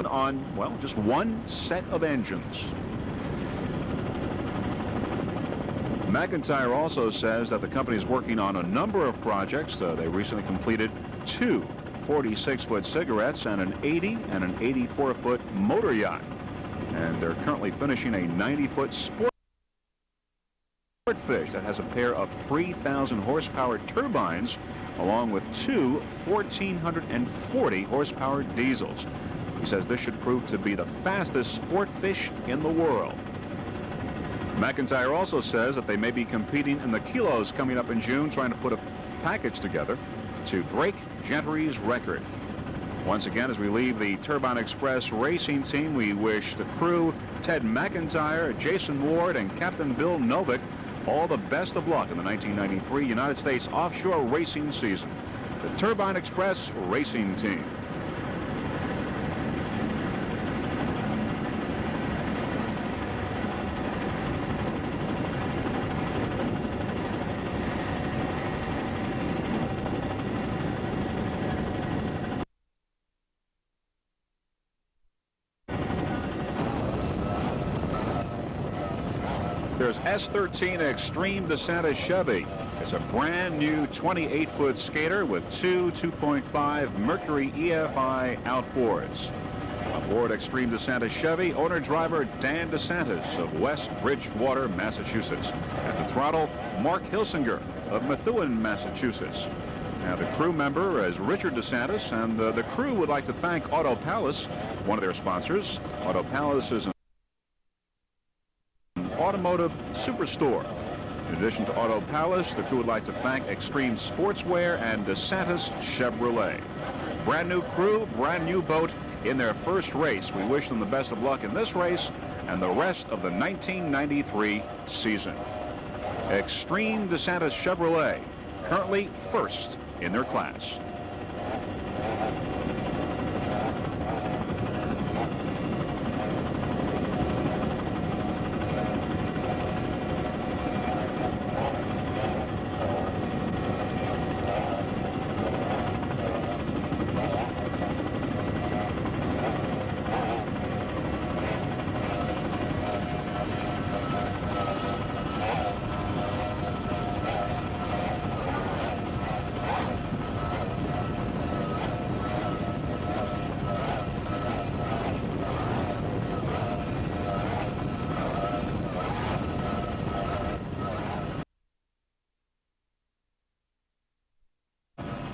on, well, just one set of engines. McIntyre also says that the company is working on a number of projects. They recently completed two 46-foot cigarettes and an 80 and an 84-foot motor yacht. And they're currently finishing a 90-foot sport fish that has a pair of 3,000 horsepower turbines along with two 1,440 horsepower diesels. He says this should prove to be the fastest sport fish in the world. McIntyre also says that they may be competing in the kilos coming up in June, trying to put a package together to break Gentry's record. Once again, as we leave the Turbine Express racing team, we wish the crew, Ted McIntyre, Jason Ward, and Captain Bill Novick, all the best of luck in the 1993 United States offshore racing season. The Turbine Express racing team. There's S13 Extreme DeSantis Chevy. It's a brand new 28-foot skater with two 2.5 Mercury EFI outboards. Aboard Extreme DeSantis Chevy, owner-driver Dan DeSantis of West Bridgewater, Massachusetts. At the throttle, Mark Hilsinger of Methuen, Massachusetts. Now, the crew member is Richard DeSantis, and the crew would like to thank Auto Palace, one of their sponsors. Auto Palace is an automotive superstore. In addition to Auto Palace, the crew would like to thank Extreme Sportswear and DeSantis Chevrolet. Brand new crew, brand new boat in their first race. We wish them the best of luck in this race and the rest of the 1993 season. Extreme DeSantis Chevrolet, currently first in their class.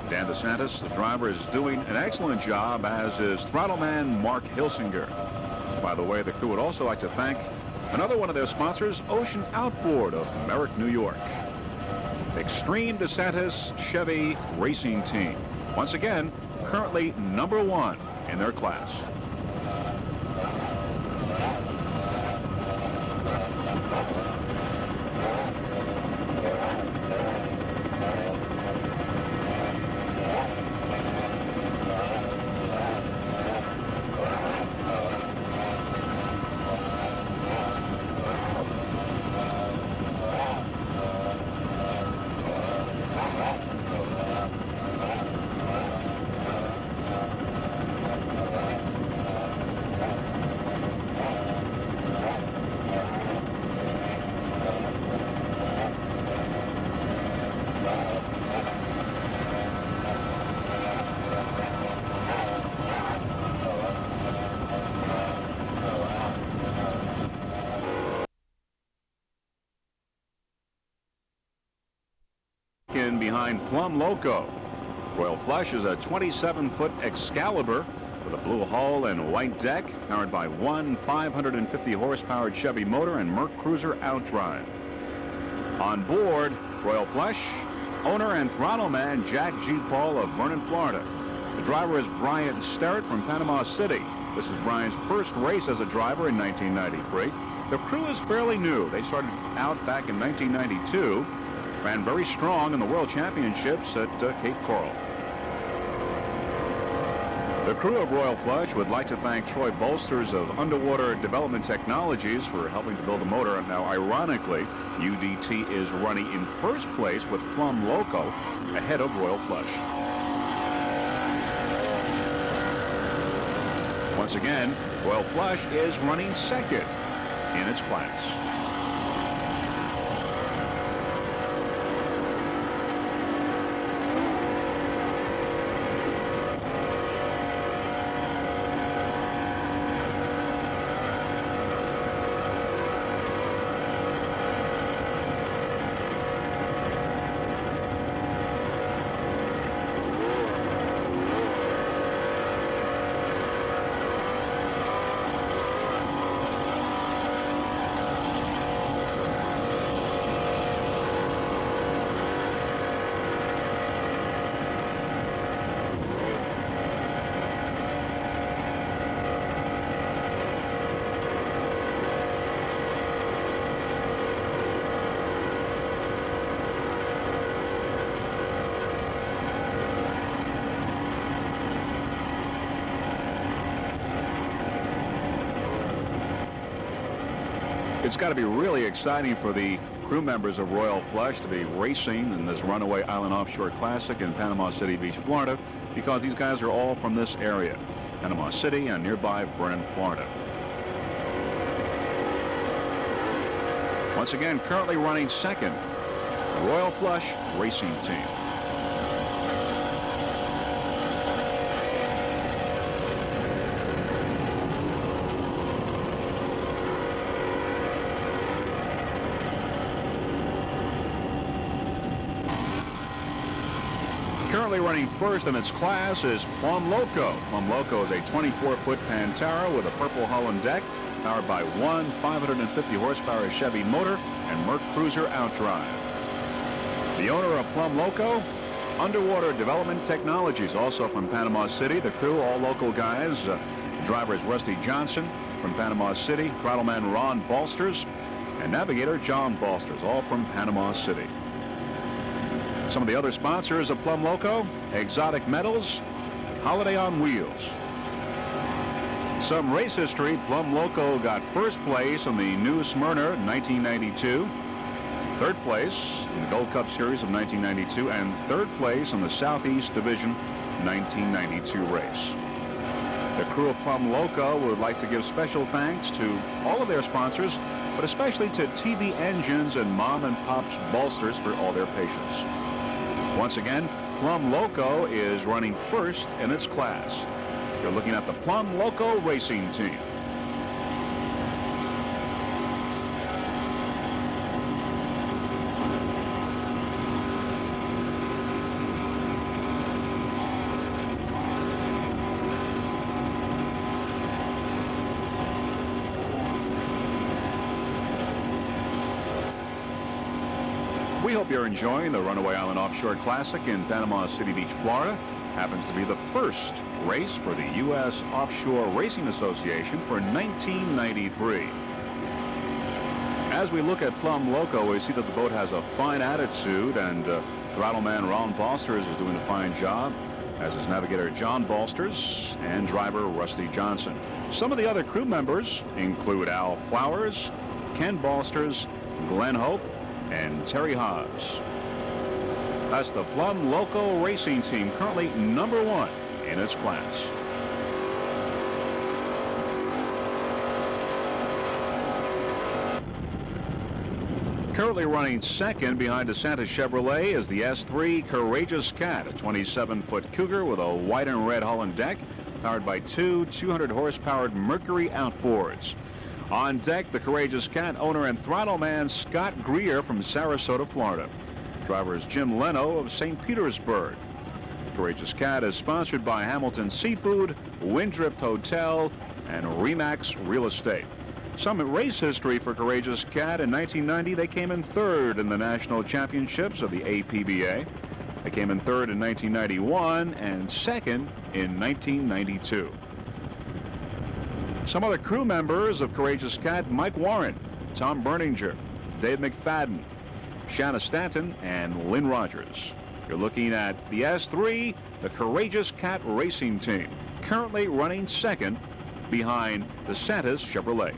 Dan DeSantis, the driver, is doing an excellent job, as is throttle man Mark Hilsinger. By the way, the crew would also like to thank another one of their sponsors, Ocean Outboard of Merrick, New York. Extreme DeSantis Chevy Racing Team. Once again, currently #1 in their class. In behind Plum Loco. Royal Flush is a 27-foot Excalibur with a blue hull and white deck, powered by one 550 horsepower Chevy motor and Merc Cruiser outdrive. On board Royal Flush, owner and throttle man Jack G. Paul of Vernon, Florida. The driver is Brian Sterrett from Panama City. This is Brian's first race as a driver in 1993. The crew is fairly new. They started out back in 1992. Ran very strong in the World Championships at Cape Coral. The crew of Royal Flush would like to thank Troy Bolsters of Underwater Development Technologies for helping to build the motor. Now, ironically, UDT is running in first place with Plum Loco ahead of Royal Flush. Once again, Royal Flush is running second in its class. It's got to be really exciting for the crew members of Royal Flush to be racing in this Runaway Island Offshore Classic in Panama City Beach, Florida, because these guys are all from this area, Panama City and nearby Vernon, Florida. Once again, currently running second, the Royal Flush Racing Team. Currently running first in its class is Plum Loco. Plum Loco is a 24-foot Pantera with a purple hull and deck, powered by one 550-horsepower Chevy motor and Merc Cruiser outdrive. The owner of Plum Loco, Underwater Development Technologies, also from Panama City. The crew, all local guys. The driver is Rusty Johnson from Panama City, Throttleman Ron Balsters, and navigator John Balsters, all from Panama City. Some of the other sponsors of Plum Loco: Exotic Metals, Holiday on Wheels. Some race history: Plum Loco got first place in the New Smyrna in 1992, third place in the Gold Cup Series of 1992, and third place in the Southeast Division 1992 race. The crew of Plum Loco would like to give special thanks to all of their sponsors, but especially to TV Engines and Mom and Pop's Bolsters for all their patience. Once again, Plum Loco is running first in its class. You're looking at the Plum Loco Racing Team. We hope you're enjoying the Runaway Island Offshore Classic in Panama City Beach, Florida. Happens to be the first race for the U.S. Offshore Racing Association for 1993. As we look at Plum Loco, we see that the boat has a fine attitude, and Throttleman Ron Balsters is doing a fine job, as is navigator John Balsters and driver Rusty Johnson. Some of the other crew members include Al Flowers, Ken Balsters, Glenn Hope, and Terry Haas. That's the Plum Loco Racing Team, currently #1 in its class. Currently running second behind DeSantis Chevrolet is the S3 Courageous Cat, a 27-foot Cougar with a white and red hull and deck, powered by two 200-horsepower Mercury outboards. On deck, the Courageous Cat owner and throttleman Scott Greer from Sarasota, Florida. Driver is Jim Leno of St. Petersburg. Courageous Cat is sponsored by Hamilton Seafood, Windrift Hotel, and Remax Real Estate. Some race history for Courageous Cat: in 1990, they came in third in the national championships of the APBA. They came in third in 1991 and second in 1992. Some other crew members of Courageous Cat: Mike Warren, Tom Berninger, Dave McFadden, Shanna Stanton, and Lynn Rogers. You're looking at the S3, the Courageous Cat Racing Team, currently running second behind the DeSantis Chevrolet.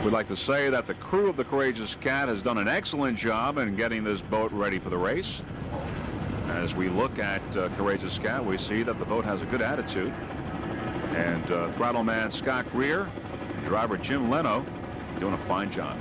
We'd like to say that the crew of the Courageous Cat has done an excellent job in getting this boat ready for the race. As we look at Courageous Cat, we see that the boat has a good attitude. And throttle man Scott Greer, driver Jim Leno, doing a fine job.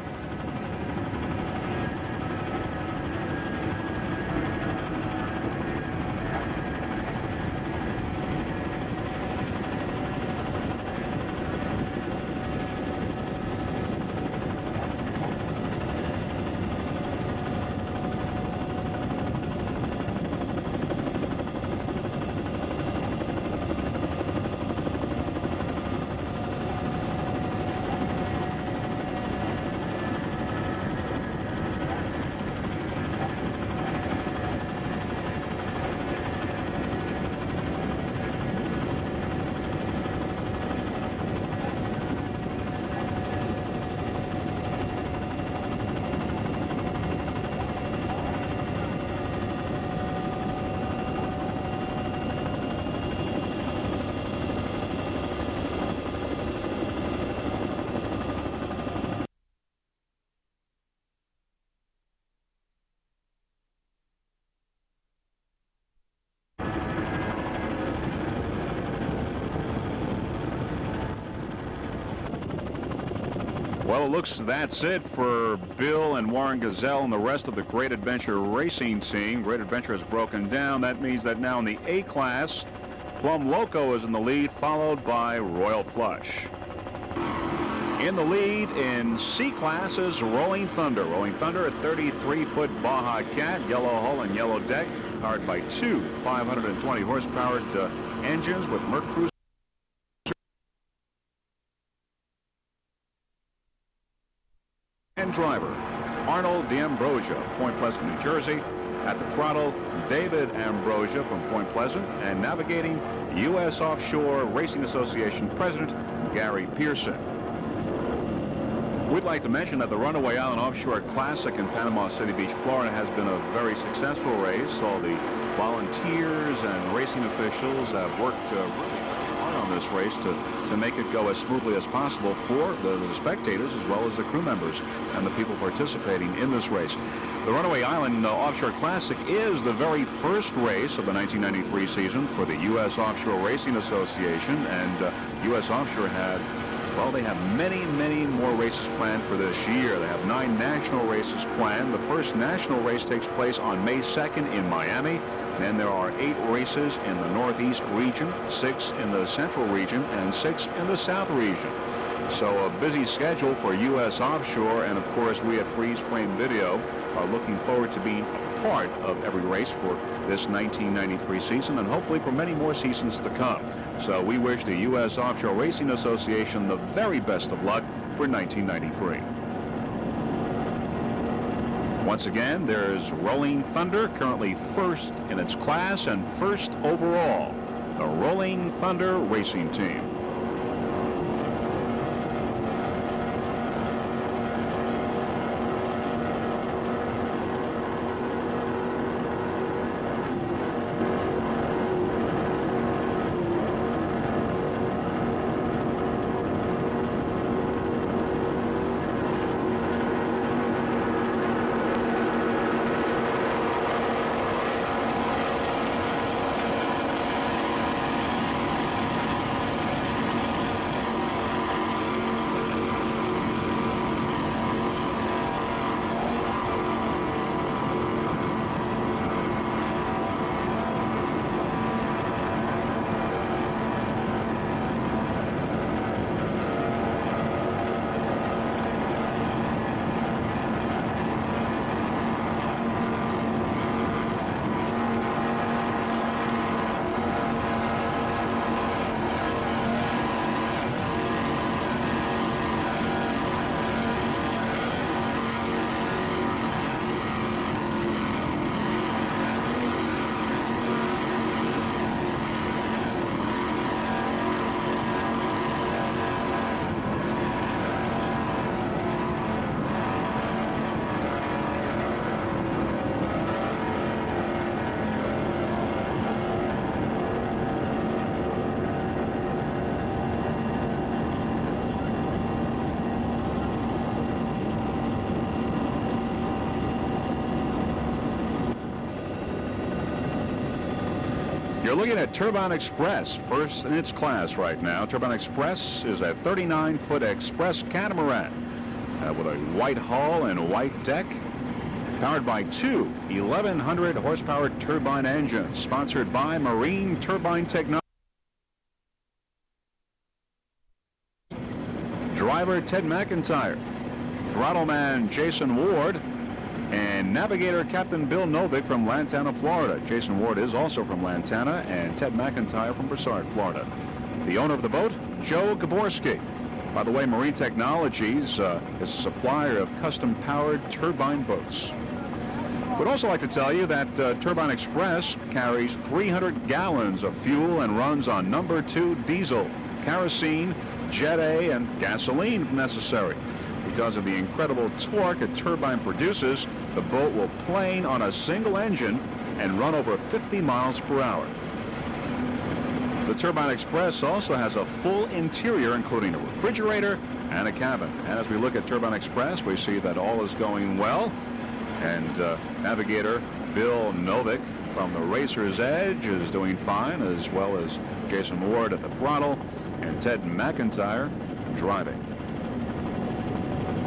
Well, it looks that's it for Bill and Warren Gazelle and the rest of the Great Adventure Racing team. Great Adventure has broken down. That means that now in the A class, Plum Loco is in the lead, followed by Royal Plush. In the lead in C class is Rolling Thunder. Rolling Thunder, a 33-foot Baja Cat, yellow hull and yellow deck, powered by two 520 horsepower engines with mercury and driver Arnold D'Ambrosia, Point Pleasant, New Jersey. At the throttle, David Ambrosia from Point Pleasant, and navigating U.S. Offshore Racing Association President Gary Pearson. We'd like to mention that the Runaway Island Offshore Classic in Panama City Beach, Florida has been a very successful race. All the volunteers and racing officials have worked really hard on this race to make it go as smoothly as possible for the spectators as well as the crew members and the people participating in this race. The Runaway Island Offshore Classic is the very first race of the 1993 season for the U.S. Offshore Racing Association, and U.S. Offshore had, well, they have many, many more races planned for this year. They have 9 national races planned. The first national race takes place on May 2nd in Miami. Then there are 8 races in the Northeast region, 6 in the Central region, and 6 in the South region. So a busy schedule for U.S. Offshore, and of course we at Freeze Frame Video are looking forward to being a part of every race for this 1993 season, and hopefully for many more seasons to come. So we wish the U.S. Offshore Racing Association the very best of luck for 1993. Once again, there's Rolling Thunder, currently first in its class and first overall. The Rolling Thunder Racing Team. You're looking at Turbine Express, first in its class right now. Turbine Express is a 39-foot express catamaran with a white hull and white deck, powered by two 1,100 horsepower turbine engines, sponsored by Marine Turbine Technology. Driver Ted McIntyre, throttle man Jason Ward, and navigator Captain Bill Novick from Lantana, Florida. Jason Ward is also from Lantana, and Ted McIntyre from Broussard, Florida. The owner of the boat, Joe Gaborski. By the way, Marine Technologies is a supplier of custom-powered turbine boats. We'd also like to tell you that Turbine Express carries 300 gallons of fuel and runs on number 2 diesel, kerosene, Jet A, and gasoline if necessary. Because of the incredible torque a turbine produces, the boat will plane on a single engine and run over 50 miles per hour. The Turbine Express also has a full interior, including a refrigerator and a cabin. And as we look at Turbine Express, we see that all is going well. And navigator Bill Novick from the Racer's Edge is doing fine, as well as Jason Ward at the throttle and Ted McIntyre driving.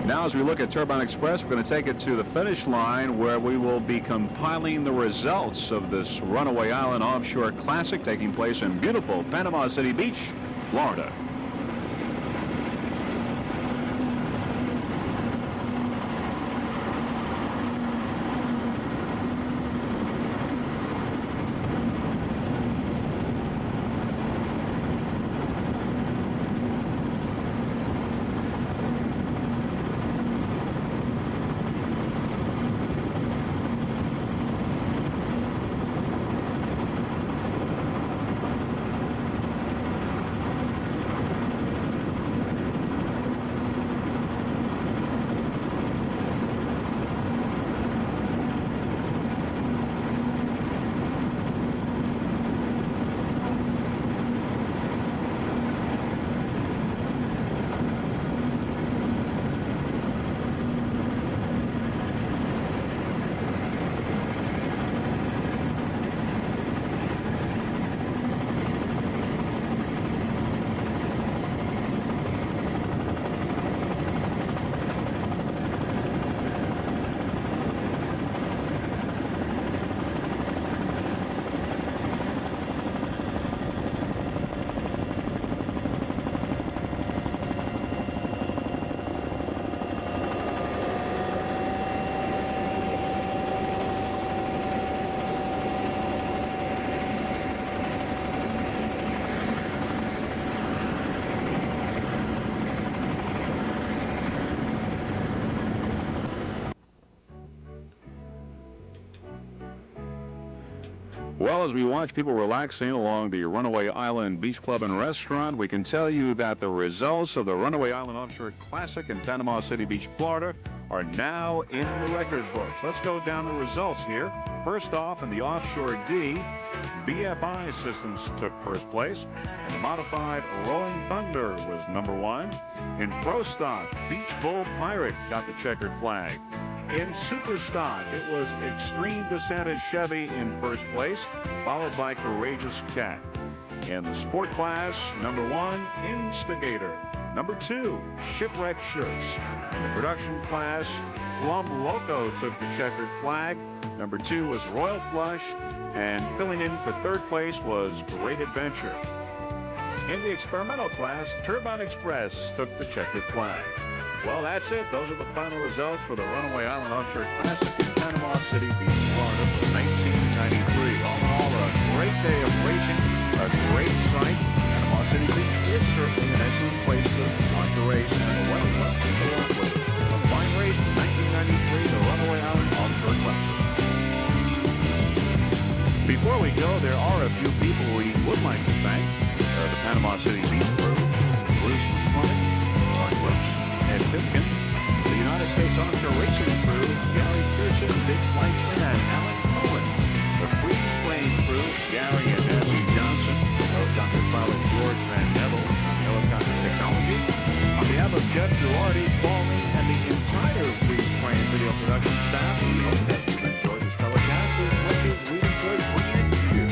Now, as we look at Turbine Express, we're going to take it to the finish line, where we will be compiling the results of this Runaway Island Offshore Classic taking place in beautiful Panama City Beach, Florida. Well, as we watch people relaxing along the Runaway Island Beach Club and Restaurant, we can tell you that the results of the Runaway Island Offshore Classic in Panama City Beach, Florida, are now in the record books. Let's go down the results here. First off, in the Offshore D, BFI Systems took first place, and the modified Rolling Thunder was number 1. In Pro Stock, Beach Bull Pirate got the checkered flag. In Super Stock, it was Extreme DeSantis Chevy in first place, followed by Courageous Cat. In the Sport class, number 1, Instigator. Number 2, Shipwreck Shirts. In the Production class, Plum Loco took the checkered flag. Number 2 was Royal Flush, and filling in for third place was Great Adventure. In the Experimental class, Turbine Express took the checkered flag. Well, that's it. Those are the final results for the Runaway Island Offshore Classic in Panama City Beach, Florida for 1993. All in all, a great day of racing, a great sight. Panama City Beach is certainly an excellent place to watch the race, and the weather was to go up with. A fine race in 1993, the Runaway Island Offshore Classic. Before we go, there are a few people we would like to thank. The Panama City Beach crew, Bruce McCormick, Mark Brooks, Ed Pipkin, the United States Offshore Racing crew, Gary Pearson, Dick Fleischman, and Alan Cohen. The Free Plane crew, Gary and Nancy Johnson, helicopter pilot George Van Neville, Helicopter Technology. On behalf of Jeff Girardi, Paul Lee, and the entire Free Plane video production staff, we hope that you've enjoyed this telecast as much as we enjoyed bringing it to you.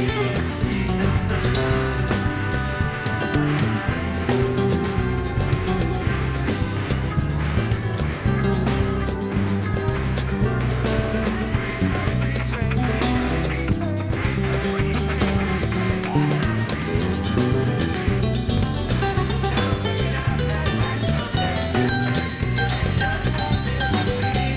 Bye.